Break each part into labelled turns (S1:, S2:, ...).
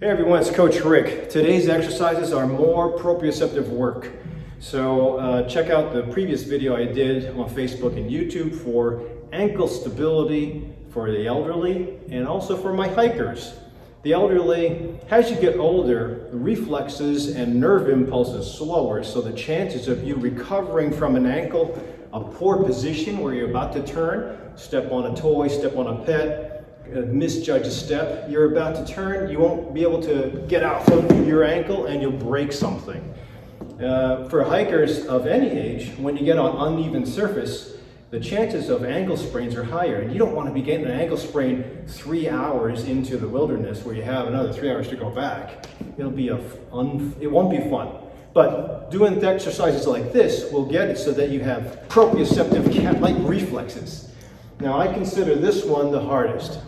S1: Hey everyone, it's Coach Rick. Today's exercises are more proprioceptive work. So check out the previous video I did on Facebook and YouTube for ankle stability for the elderly and also for my hikers. The elderly, as you get older, the reflexes and nerve impulses slower, so the chances of you recovering from an ankle, a poor position where you're about to turn, step on a toy, step on a pet, misjudge a step, you're about to turn, you won't be able to get out from your ankle and you'll break something. For hikers of any age, when you get on uneven surface, the chances of ankle sprains are higher, and you don't want to be getting an ankle sprain 3 hours into the wilderness where you have another 3 hours to go back. It won't be fun. But doing the exercises like this will get it so that you have proprioceptive cat-like reflexes. Now I consider this one the hardest.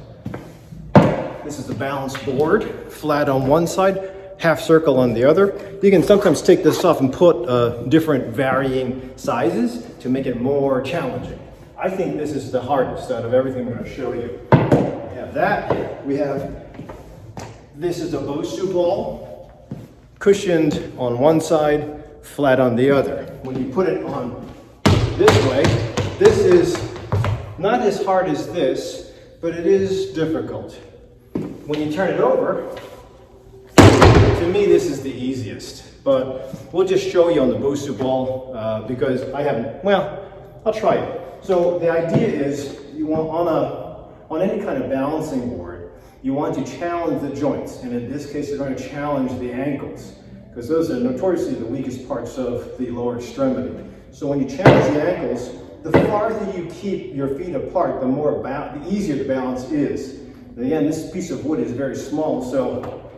S1: This is the balance board, flat on one side, half circle on the other. You can sometimes take this off and put different varying sizes to make it more challenging. I think this is the hardest out of everything I'm going to show you. We have that. This is a Bosu Ball, cushioned on one side, flat on the other. When you put it on this way, this is not as hard as this, but it is difficult. When you turn it over, to me this is the easiest, but we'll just show you on the Bosu Ball because I haven't, I'll try it. So the idea is you want on any kind of balancing board, you want to challenge the joints, and in this case you're going to challenge the ankles because those are notoriously the weakest parts of the lower extremity. So when you challenge the ankles, the farther you keep your feet apart, the easier the balance is. And again, this piece of wood is very small, so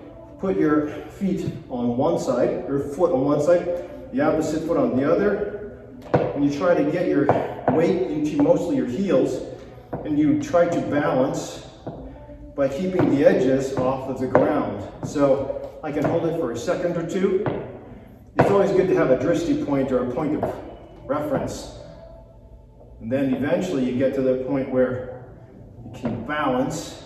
S1: put your feet on one side, your foot on one side, the opposite foot on the other, and you try to get your weight into mostly your heels, and you try to balance by keeping the edges off of the ground. So I can hold it for a second or two. It's always good to have a drishti point or a point of reference. And then eventually you get to the point where you can balance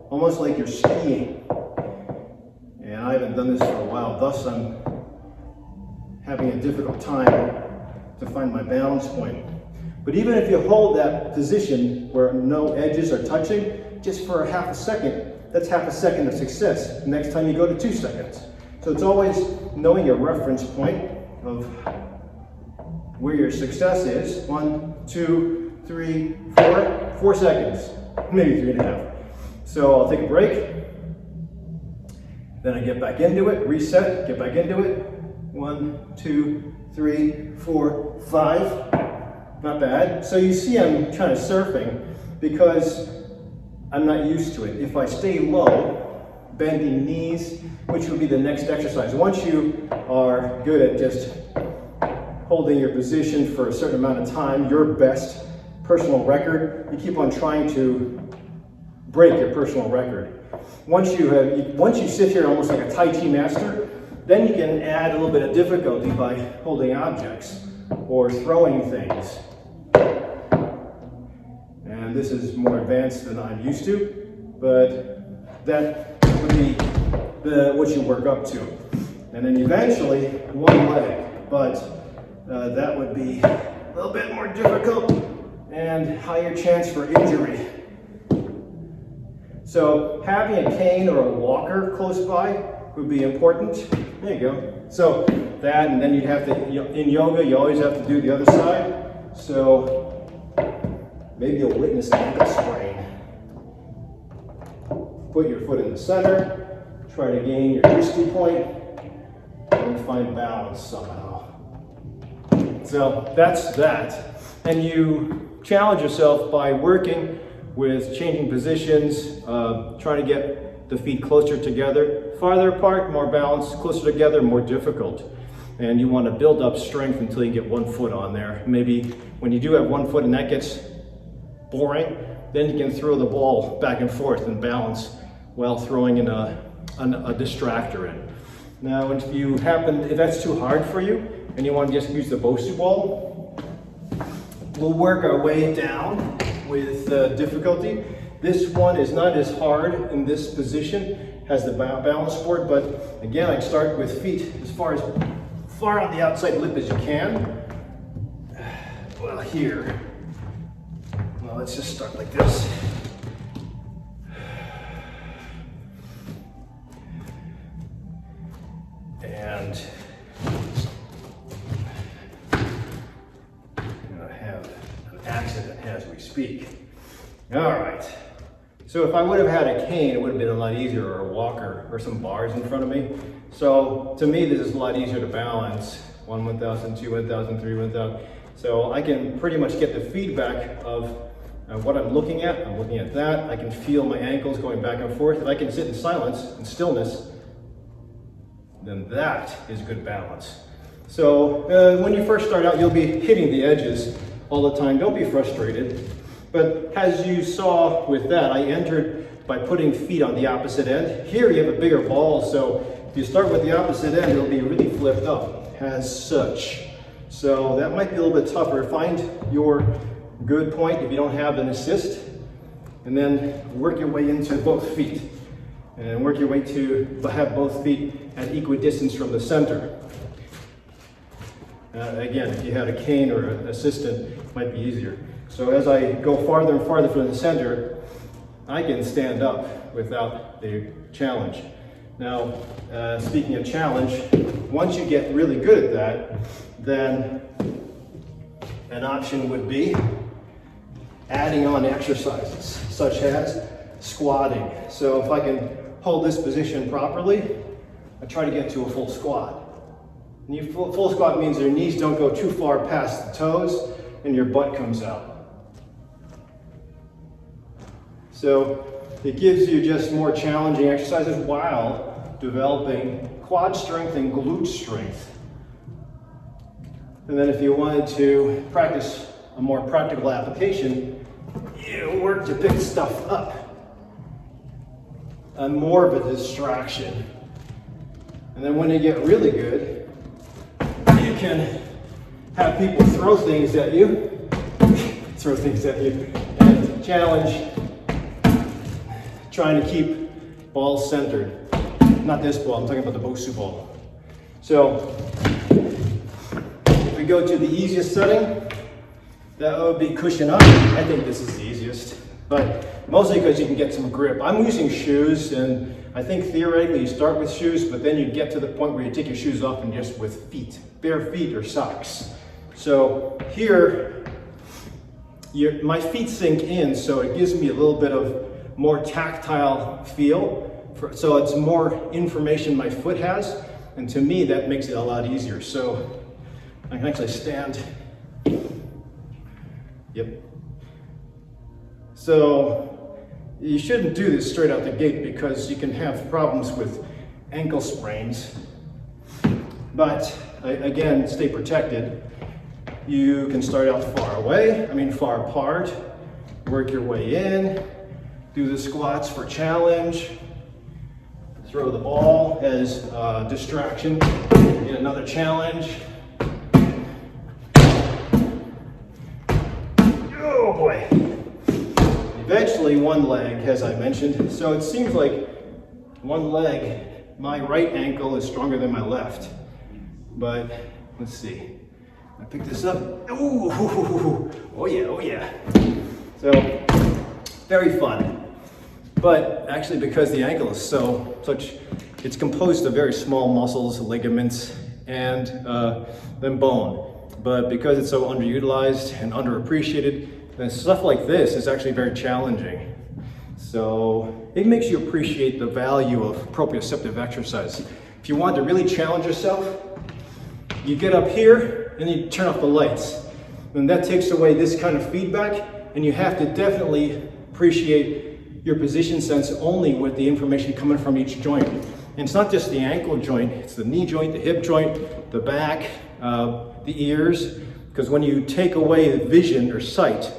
S1: almost like you're skiing. And I haven't done this for a while, thus I'm having a difficult time to find my balance point. But even if you hold that position where no edges are touching, just for half a second, that's half a second of success. Next time you go to 2 seconds. So it's always knowing your reference point of where your success is. 1, 2, 3, 4, 4 seconds, maybe 3.5. So I'll take a break, then I get back into it, reset, get back into it. 1, 2, 3, 4, 5, not bad. So you see I'm kind of surfing because I'm not used to it. If I stay low, bending knees, which would be the next exercise. Once you are good at just holding your position for a certain amount of time, your best personal record, you keep on trying to break your personal record. Once you sit here almost like a Tai Chi master, then you can add a little bit of difficulty by holding objects or throwing things. And this is more advanced than I'm used to, but that would be what you work up to. And then eventually one leg, but that would be a little bit more difficult and higher chance for injury. So having a cane or a walker close by would be important. There you go. So that, and then you'd have to, in yoga, you always have to do the other side. So maybe you'll witness an ankle sprain. Put your foot in the center, try to gain your drishti point, and find balance somehow. So that's that. And you challenge yourself by working with changing positions, trying to get the feet closer together. Farther apart, more balanced, closer together, more difficult. And you want to build up strength until you get one foot on there. Maybe when you do have one foot and that gets boring, then you can throw the ball back and forth and balance while throwing in a distractor in. Now, if that's too hard for you and you want to just use the Bosu Ball, we'll work our way down with difficulty. This one is not as hard in this position, has the balance board, but again, I start with feet as far on the outside lip as you can. Well, here, well, let's just start like this. And I have an accident as we speak. All right. So if I would have had a cane, it would have been a lot easier, or a walker, or some bars in front of me. So to me, this is a lot easier to balance. 1, 1,000, 2, 1,000, 3, 1,000. So I can pretty much get the feedback of what I'm looking at. I'm looking at that. I can feel my ankles going back and forth. If I can sit in silence and stillness, then that is good balance. So when you first start out, you'll be hitting the edges all the time. Don't be frustrated. But as you saw with that, I entered by putting feet on the opposite end. Here you have a bigger ball, so if you start with the opposite end, it'll be really flipped up as such. So that might be a little bit tougher. Find your good point if you don't have an assist, and then work your way into both feet. And work your way to have both feet at equidistance from the center. Again, if you had a cane or an assistant, it might be easier. So as I go farther and farther from the center, I can stand up without the challenge. Now, speaking of challenge, once you get really good at that, then an option would be adding on exercises, such as squatting. So if I can hold this position properly, I try to get to a full squat. And full squat means your knees don't go too far past the toes and your butt comes out. So it gives you just more challenging exercises while developing quad strength and glute strength. And then if you wanted to practice a more practical application, you work to pick stuff up. And more of a distraction. And then when you get really good, you can have people throw things at you, and challenge trying to keep balls centered. Not this ball, I'm talking about the Bosu Ball. So if we go to the easiest setting, that would be cushion up. I think this is the easiest, but mostly because you can get some grip. I'm using shoes, and I think theoretically you start with shoes, but then you get to the point where you take your shoes off and just with feet, bare feet or socks. So here, my feet sink in, so it gives me a little bit of more tactile feel. So it's more information my foot has, and to me that makes it a lot easier. So I can actually stand. Yep. So you shouldn't do this straight out the gate because you can have problems with ankle sprains. But again, stay protected. You can start out far apart, work your way in, do the squats for challenge, throw the ball as distraction, get another challenge. Oh boy. Eventually one leg, as I mentioned. So it seems like one leg, my right ankle is stronger than my left. But let's see. I pick this up. Ooh, oh yeah. So very fun. But actually, because the ankle is it's composed of very small muscles, ligaments, and then bone. But because it's so underutilized and underappreciated, then stuff like this is actually very challenging. So it makes you appreciate the value of proprioceptive exercise. If you want to really challenge yourself, you get up here and you turn off the lights. And that takes away this kind of feedback, and you have to definitely appreciate your position sense only with the information coming from each joint. And it's not just the ankle joint, it's the knee joint, the hip joint, the back, the ears, because when you take away the vision or sight,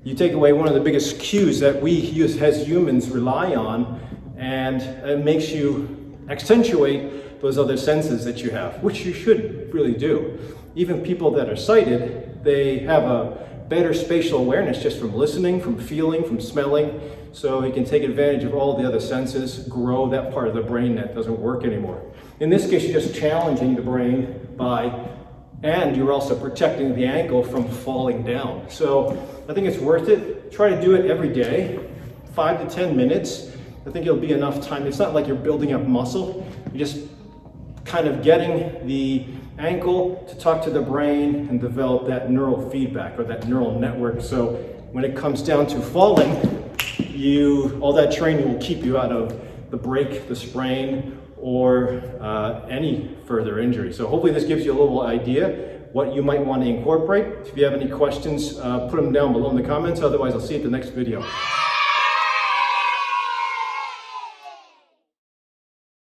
S1: you take away one of the biggest cues that we as humans rely on, and it makes you accentuate those other senses that you have, which you should really do. Even people that are sighted, they have a better spatial awareness just from listening, from feeling, from smelling, so he can take advantage of all the other senses, grow that part of the brain that doesn't work anymore. In this case, you're just challenging the brain and you're also protecting the ankle from falling down. So I think it's worth it. Try to do it every day, 5 to 10 minutes. I think it'll be enough time. It's not like you're building up muscle. You're just kind of getting the ankle to talk to the brain and develop that neural feedback or that neural network. So when it comes down to falling, all that training will keep you out of the break, the sprain, or any further injury. So hopefully this gives you a little idea what you might want to incorporate. If you have any questions, put them down below in the comments. Otherwise, I'll see you at the next video.